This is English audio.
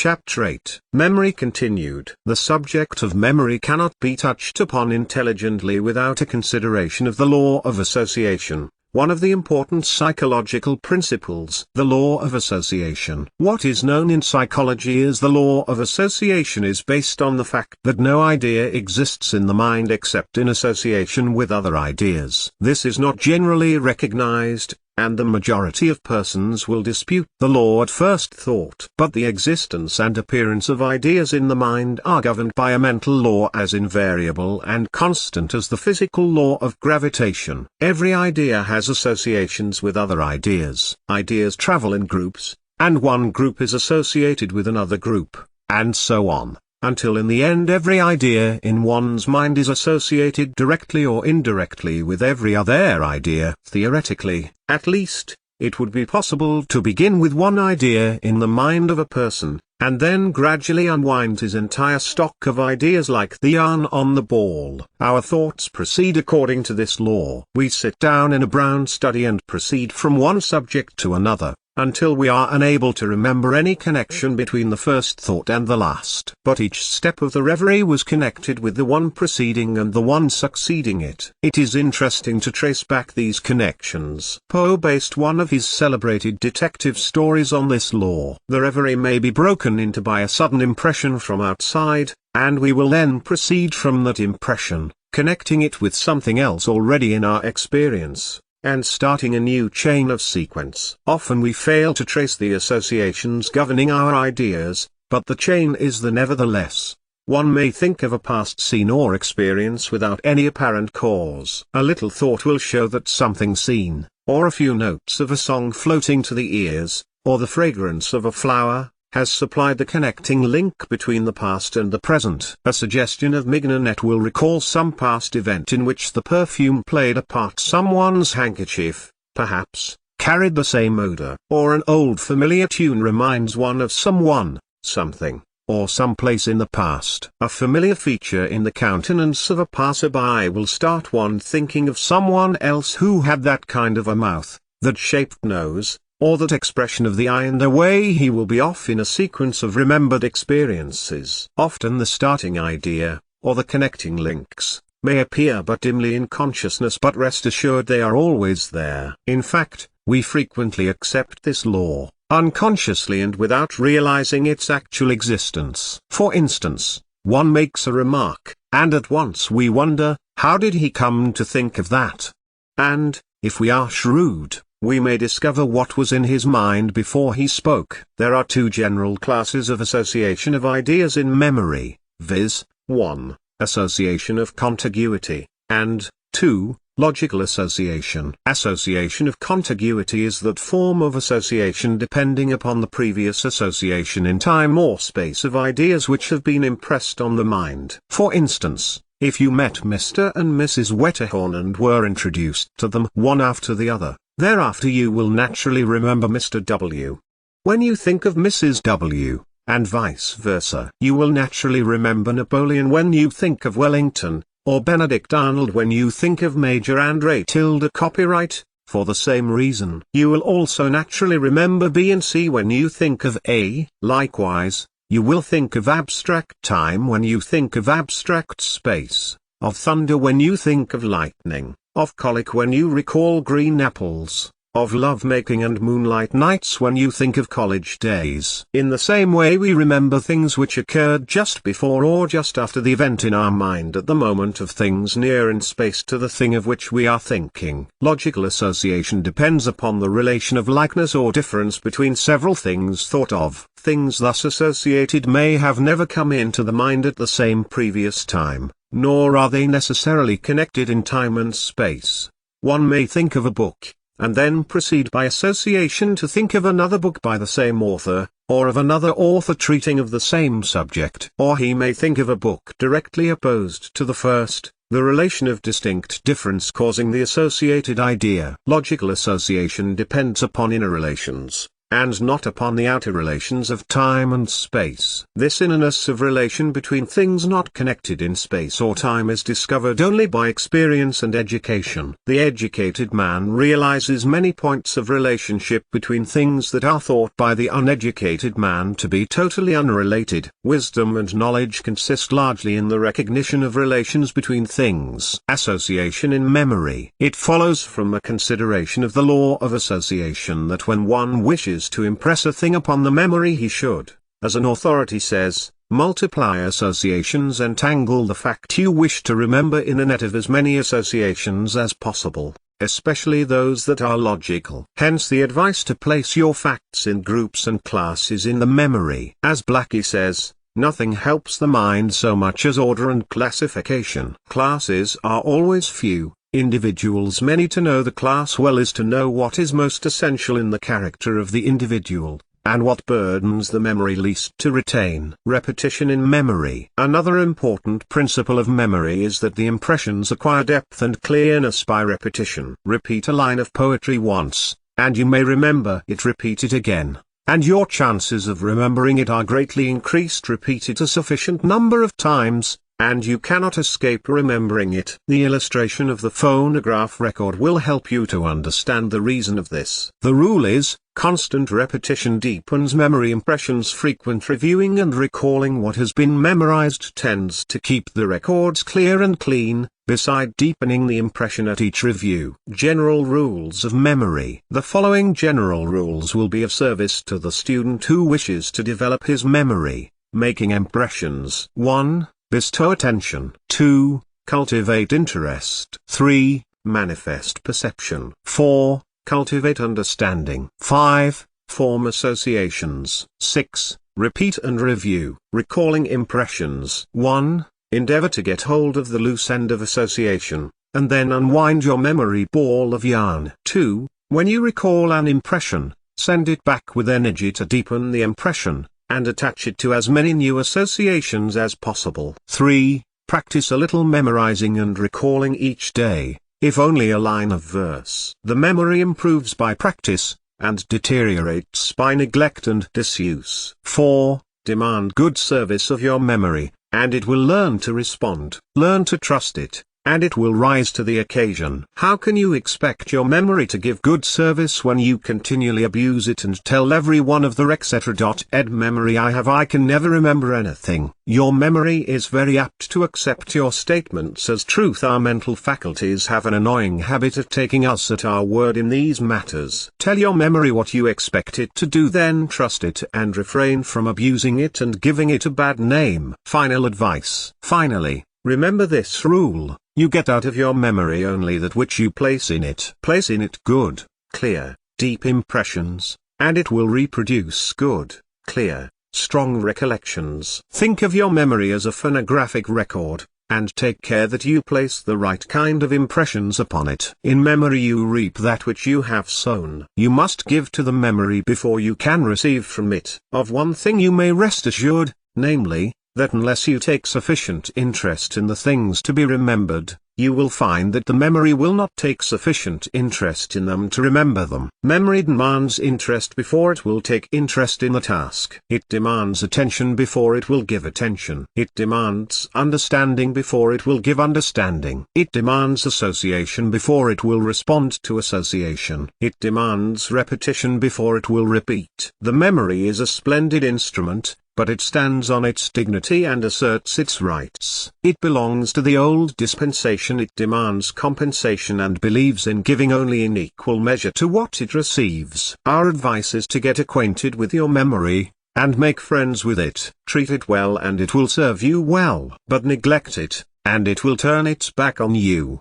Chapter 8. Memory continued. The subject of memory cannot be touched upon intelligently without a consideration of the law of association, one of the important psychological principles. The law of association. What is known in psychology as the law of association is based on the fact that no idea exists in the mind except in association with other ideas. This is not generally recognized, and the majority of persons will dispute the law at first thought. But the existence and appearance of ideas in the mind are governed by a mental law as invariable and constant as the physical law of gravitation. Every idea has associations with other ideas. Ideas travel in groups, and one group is associated with another group, and so on, until in the end every idea in one's mind is associated directly or indirectly with every other idea. Theoretically, at least, it would be possible to begin with one idea in the mind of a person, and then gradually unwind his entire stock of ideas like the yarn on the ball. Our thoughts proceed according to this law. We sit down in a brown study and proceed from one subject to another, until we are unable to remember any connection between the first thought and the last. But each step of the reverie was connected with the one preceding and the one succeeding it. It is interesting to trace back these connections. Poe based one of his celebrated detective stories on this law. The reverie may be broken into by a sudden impression from outside, and we will then proceed from that impression, connecting it with something else already in our experience, and starting a new chain of sequence. Often we fail to trace the associations governing our ideas, but the chain is there nevertheless. One may think of a past scene or experience without any apparent cause. A little thought will show that something seen, or a few notes of a song floating to the ears, or the fragrance of a flower, has supplied the connecting link between the past and the present. A suggestion of mignonette will recall some past event in which the perfume played a part. Someone's handkerchief, perhaps, carried the same odor. Or an old familiar tune reminds one of someone, something, or some place in the past. A familiar feature in the countenance of a passerby will start one thinking of someone else who had that kind of a mouth, that shaped nose, or that expression of the eye, and away he will be off in a sequence of remembered experiences. Often the starting idea, or the connecting links, may appear but dimly in consciousness, but rest assured they are always there. In fact, we frequently accept this law, unconsciously and without realizing its actual existence. For instance, one makes a remark, and at once we wonder, how did he come to think of that? And, if we are shrewd, we may discover what was in his mind before he spoke. There are two general classes of association of ideas in memory, viz., 1. Association of contiguity, and 2. Logical association. Association of contiguity is that form of association depending upon the previous association in time or space of ideas which have been impressed on the mind. For instance, if you met Mr. and Mrs. Wetterhorn and were introduced to them one after the other, thereafter you will naturally remember Mr. W. When you think of Mrs. W., and vice versa. You will naturally remember Napoleon when you think of Wellington, or Benedict Arnold when you think of Major Andre Tilde. Copyright. For the same reason, you will also naturally remember B and C when you think of A. Likewise, you will think of abstract time when you think of abstract space, of thunder when you think of lightning, of colic when you recall green apples, of lovemaking and moonlight nights when you think of college days. In the same way we remember things which occurred just before or just after the event in our mind at the moment of things near in space to the thing of which we are thinking. Logical association depends upon the relation of likeness or difference between several things thought of. Things thus associated may have never come into the mind at the same previous time, nor are they necessarily connected in time and space. One may think of a book, and then proceed by association to think of another book by the same author, or of another author treating of the same subject. Or he may think of a book directly opposed to the first, the relation of distinct difference causing the associated idea. Logical association depends upon inner relations, and not upon the outer relations of time and space. This innerness of relation between things not connected in space or time is discovered only by experience and education. The educated man realizes many points of relationship between things that are thought by the uneducated man to be totally unrelated. Wisdom and knowledge consist largely in the recognition of relations between things. Association in memory. It follows from a consideration of the law of association that when one wishes to impress a thing upon the memory he should, as an authority says, multiply associations and tangle the fact you wish to remember in a net of as many associations as possible, especially those that are logical. Hence the advice to place your facts in groups and classes in the memory. As Blackie says, nothing helps the mind so much as order and classification. Classes are always few. Individuals many. To know the class well is to know what is most essential in the character of the individual, and what burdens the memory least to retain. Repetition in memory. Another important principle of memory is that the impressions acquire depth and clearness by repetition. Repeat a line of poetry once, and you may remember it. Repeat it again, and your chances of remembering it are greatly increased. Repeat it a sufficient number of times, and you cannot escape remembering it. The illustration of the phonograph record will help you to understand the reason of this. The rule is, constant repetition deepens memory impressions. Frequent reviewing and recalling what has been memorized tends to keep the records clear and clean, beside deepening the impression at each review. General rules of memory. The following general rules will be of service to the student who wishes to develop his memory, making impressions. 1. Bestow attention. 2. Cultivate interest. 3. Manifest perception. 4. Cultivate understanding. 5. Form associations. 6. Repeat and review. Recalling impressions. 1. Endeavor to get hold of the loose end of association, and then unwind your memory ball of yarn. 2. When you recall an impression, send it back with energy to deepen the impression, and attach it to as many new associations as possible. 3. Practice a little memorizing and recalling each day, if only a line of verse. The memory improves by practice, and deteriorates by neglect and disuse. 4. Demand good service of your memory, and it will learn to respond. Learn to trust it, and it will rise to the occasion. How can you expect your memory to give good service when you continually abuse it and tell everyone of the etc.ed memory I can never remember anything? Your memory is very apt to accept your statements as truth. Our mental faculties have an annoying habit of taking us at our word in these matters. Tell your memory what you expect it to do, then trust it and refrain from abusing it and giving it a bad name. Final advice. Finally, remember this rule: you get out of your memory only that which you place in it. Place in it good, clear, deep impressions, and it will reproduce good, clear, strong recollections. Think of your memory as a phonographic record, and take care that you place the right kind of impressions upon it. In memory you reap that which you have sown. You must give to the memory before you can receive from it. Of one thing you may rest assured, namely, that unless you take sufficient interest in the things to be remembered, you will find that the memory will not take sufficient interest in them to remember them. Memory demands interest before it will take interest in the task. It demands attention before it will give attention. It demands understanding before it will give understanding. It demands association before it will respond to association. It demands repetition before it will repeat. The memory is a splendid instrument, but it stands on its dignity and asserts its rights. It belongs to the old dispensation. It demands compensation and believes in giving only in equal measure to what it receives. Our advice is to get acquainted with your memory, and make friends with it. Treat it well and it will serve you well. But neglect it, and it will turn its back on you.